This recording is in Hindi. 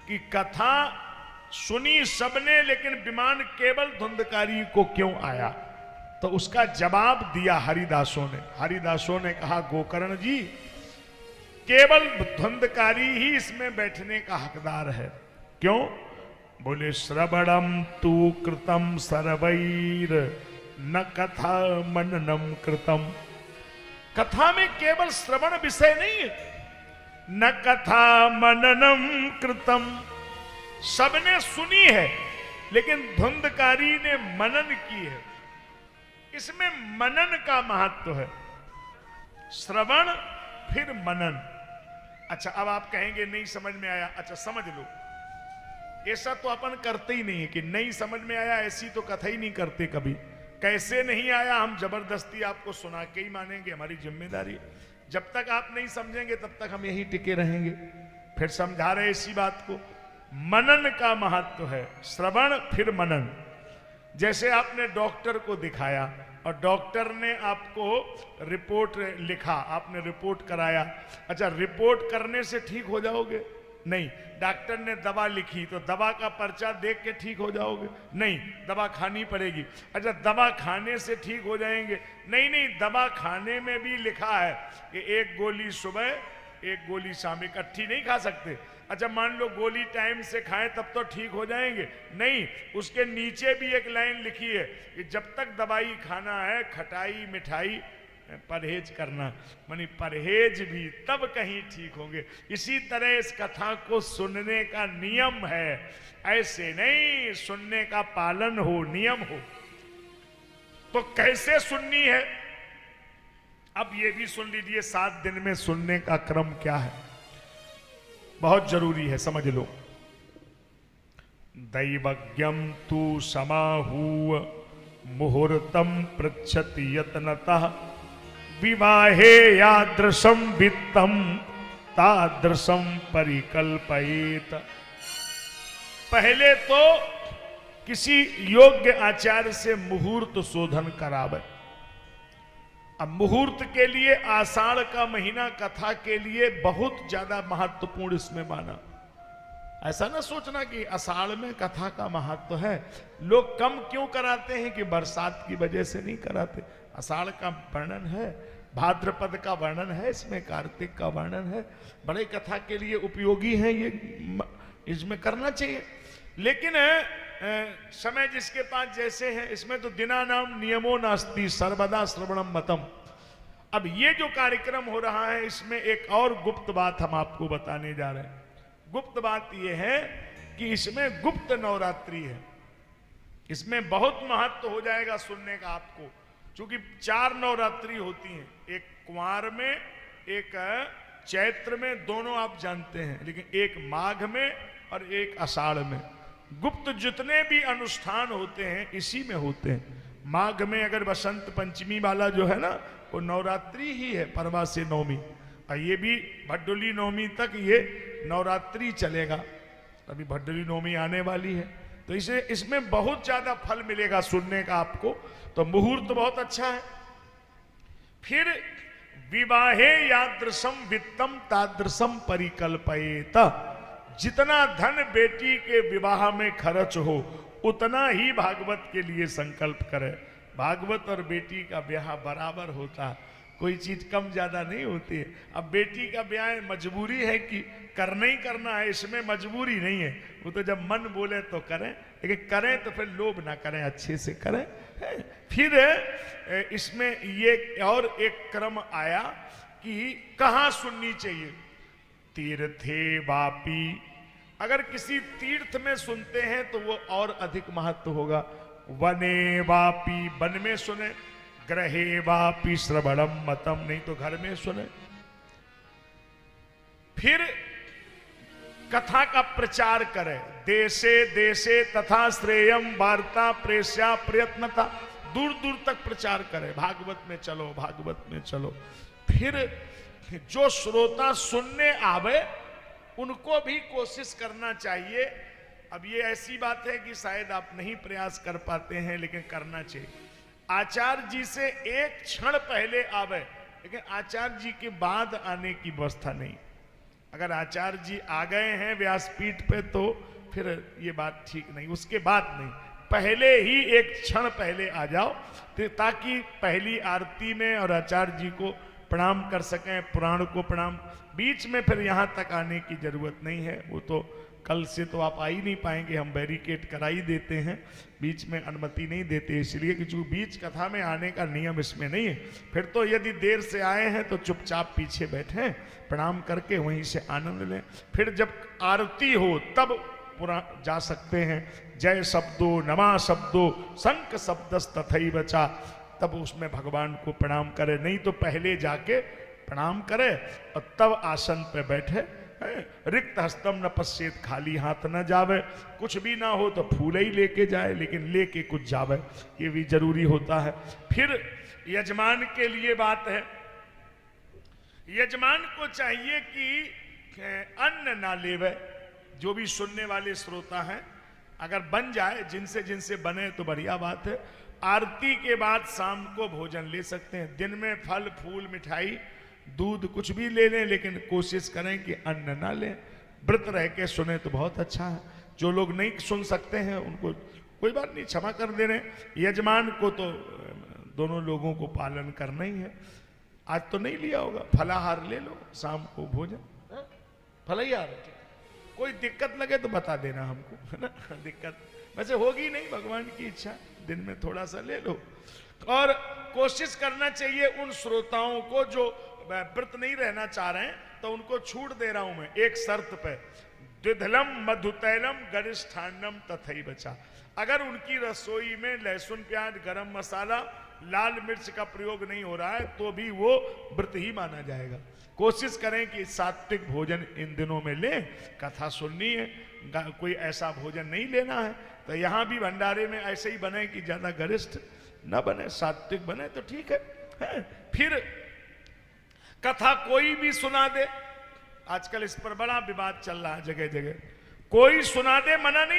कि कथा सुनी सबने, लेकिन विमान केवल धुंधकारी को क्यों आया? तो उसका जवाब दिया हरिदासों ने। हरिदासों ने कहा, गोकर्ण जी, केवल धुंधकारी ही इसमें बैठने का हकदार है। क्यों? बोले, श्रवणम तू कृतम सर्वैर न कथा मननम कृतम। कथा में केवल श्रवण विषय नहीं है, न कथा मननम कृतम। सबने सुनी है, लेकिन धुंधकारी ने मनन की है। इसमें मनन का महत्व है, श्रवण फिर मनन। अच्छा, अब आप कहेंगे नहीं समझ में आया। अच्छा, समझ लो, ऐसा तो अपन करते ही नहीं है कि नहीं समझ में आया, ऐसी तो कथा ही नहीं करते कभी। कैसे नहीं आया, हम जबरदस्ती आपको सुना के ही मानेंगे, हमारी जिम्मेदारी है। जब तक आप नहीं समझेंगे तब तक हम यहीं टिके रहेंगे। फिर समझा रहे इसी बात को, मनन का महत्व है, श्रवण फिर मनन। जैसे आपने डॉक्टर को दिखाया और डॉक्टर ने आपको रिपोर्ट लिखा, आपने रिपोर्ट कराया। अच्छा, रिपोर्ट करने से ठीक हो जाओगे? नहीं। डॉक्टर ने दवा लिखी तो दवा का पर्चा देख के ठीक हो जाओगे? नहीं, दवा खानी पड़ेगी। अच्छा, दवा खाने से ठीक हो जाएंगे? नहीं नहीं, दवा खाने में भी लिखा है कि एक गोली सुबह एक गोली शाम, इकट्ठी नहीं खा सकते। अच्छा, मान लो गोली टाइम से खाएं तब तो ठीक हो जाएंगे? नहीं, उसके नीचे भी एक लाइन लिखी है कि जब तक दवाई खाना है, खटाई मिठाई परहेज करना। मानी परहेज भी तब कहीं ठीक होंगे। इसी तरह इस कथा को सुनने का नियम है, ऐसे नहीं सुनने का पालन हो, नियम हो। तो कैसे सुननी है, अब ये भी सुन लीजिए। 7 दिन में सुनने का क्रम क्या है, बहुत जरूरी है, समझ लो। दैवज्ञम तू समाहूय मुहूर्तम पृच्छति यत्नतः विवाहे यादृशम वित्तम तादृशम परिकल्पयेत। पहले तो किसी योग्य आचार्य से मुहूर्त शोधन करावे। अब मुहूर्त के लिए आषाढ़ का महीना कथा के लिए बहुत ज्यादा महत्वपूर्ण इसमें माना। ऐसा ना सोचना कि आषाढ़ में कथा का महत्व है। लोग कम क्यों कराते हैं कि बरसात की वजह से नहीं कराते। आषाढ़ का वर्णन है, भाद्रपद का वर्णन है, इसमें कार्तिक का वर्णन है, बड़े कथा के लिए उपयोगी है, ये इसमें करना चाहिए। लेकिन समय जिसके पास जैसे है, इसमें तो दिना नाम नियमो नास्ति सर्वदा श्रवणम मतम। अब ये जो कार्यक्रम हो रहा है, इसमें एक और गुप्त बात हम आपको बताने जा रहे हैं। गुप्त बात यह है कि इसमें गुप्त नवरात्रि है। इसमें बहुत महत्व हो जाएगा सुनने का आपको, क्योंकि 4 नवरात्रि होती हैं, एक कुंवार में, एक चैत्र में, दोनों आप जानते हैं, लेकिन एक माघ में और एक आषाढ़ में। गुप्त जितने भी अनुष्ठान होते हैं इसी में होते हैं। माघ में अगर बसंत पंचमी वाला जो है ना, वो नवरात्रि ही है, परवा से नवमी, और ये भी भड्डोली नवमी तक ये नवरात्रि चलेगा। अभी भड्डोली नवमी आने वाली है, तो इसे इसमें बहुत ज्यादा फल मिलेगा सुनने का आपको। तो मुहूर्त बहुत अच्छा है। फिर विवाहे यादृशम वित्तम तादृशम परिकल्पयेत। जितना धन बेटी के विवाह में खर्च हो उतना ही भागवत के लिए संकल्प करे। भागवत और बेटी का ब्याह बराबर होता, कोई चीज कम ज्यादा नहीं होती है। अब बेटी का ब्याह मजबूरी है कि करना ही करना है, इसमें मजबूरी नहीं है। वो तो जब मन बोले तो करें, लेकिन करें तो फिर लोभ ना करें, अच्छे से करें। फिर इसमें ये और एक क्रम आया कि कहाँ सुननी चाहिए। तीर्थे वापी, अगर किसी तीर्थ में सुनते हैं तो वो और अधिक महत्व होगा। वने वापी, वन में सुने। ग्रहे वापी श्रवणम मतम, नहीं तो घर में सुने। फिर कथा का प्रचार करे। देशे देशे तथा श्रेयम वार्ता प्रेष्या प्रयत्नता, दूर दूर तक प्रचार करे, भागवत में चलो, भागवत में चलो। फिर जो श्रोता सुनने आवे उनको भी कोशिश करना चाहिए। अब ये ऐसी बात है कि शायद आप नहीं प्रयास कर पाते हैं, लेकिन करना चाहिए। आचार्य जी से एक क्षण पहले आवे, लेकिन आचार्य जी के बाद आने की व्यवस्था नहीं। अगर आचार्य जी आ गए हैं व्यासपीठ पे तो फिर ये बात ठीक नहीं, उसके बाद नहीं, पहले ही एक क्षण पहले आ जाओ ताकि पहली आरती में और आचार्य जी को प्रणाम कर सकें, पुराण को प्रणाम। बीच में फिर यहाँ तक आने की जरूरत नहीं है, वो तो कल से तो आप आ ही नहीं पाएंगे, हम बैरिकेड करा ही देते हैं, बीच में अनुमति नहीं देते इसलिए कि जो बीच कथा में आने का नियम इसमें नहीं है। फिर तो यदि देर से आए हैं तो चुपचाप पीछे बैठे प्रणाम करके वहीं से आनंद लें, फिर जब आरती हो तब पूरा जा सकते हैं। जय शब्दो नमा शब्दो शंख शब्दस तथई बचा, तब उसमें भगवान को प्रणाम करे, नहीं तो पहले जाके प्रणाम करे और तब आसन पे बैठे। रिक्त हस्तम न पश्चेत, खाली हाथ न जावे, कुछ भी ना हो तो फूल ही लेके जाए लेकिन लेके कुछ जावे, ये भी जरूरी होता है। फिर यजमान के लिए बात है, यजमान को चाहिए कि अन्न ना लेवे। जो भी सुनने वाले श्रोता हैं अगर बन जाए, जिनसे जिनसे बने तो बढ़िया बात है। आरती के बाद शाम को भोजन ले सकते हैं, दिन में फल फूल मिठाई दूध कुछ भी ले लें, लेकिन कोशिश करें कि अन्न ना लें। व्रत रह के सुने तो बहुत अच्छा है, जो लोग नहीं सुन सकते हैं उनको कोई बात नहीं, क्षमा कर दे रहे। यजमान को तो दोनों लोगों को पालन करना ही है। आज तो नहीं लिया होगा, फलाहार ले लो, शाम को भोजन फलाहार, कोई दिक्कत लगे तो बता देना हमको, है ना। दिक्कत वैसे होगी नहीं, भगवान की इच्छा, दिन में थोड़ा सा ले लो। और कोशिश करना चाहिए उन श्रोताओं को जो व्रत नहीं रहना चाह रहे हैं, तो उनको छूट दे रहा हूं मैं एक शर्त पे, द्विधलम मधुतैलम गरिष्ठान्नम तथई बचा। अगर उनकी रसोई में लहसुन प्याज गरम मसाला लाल मिर्च का प्रयोग नहीं हो रहा है तो भी वो व्रत ही माना जाएगा। कोशिश करें कि सात्विक भोजन इन दिनों में लें, कथा सुननी है, कोई ऐसा भोजन नहीं लेना है। तो यहाँ भी भंडारे में ऐसे ही बने कि ज्यादा गरिष्ठ न बने, सात्विक बने तो ठीक है। फिर कथा कोई भी सुना दे, आजकल इस पर बड़ा विवाद चल रहा है जगह जगह, कोई सुना दे मना नहीं।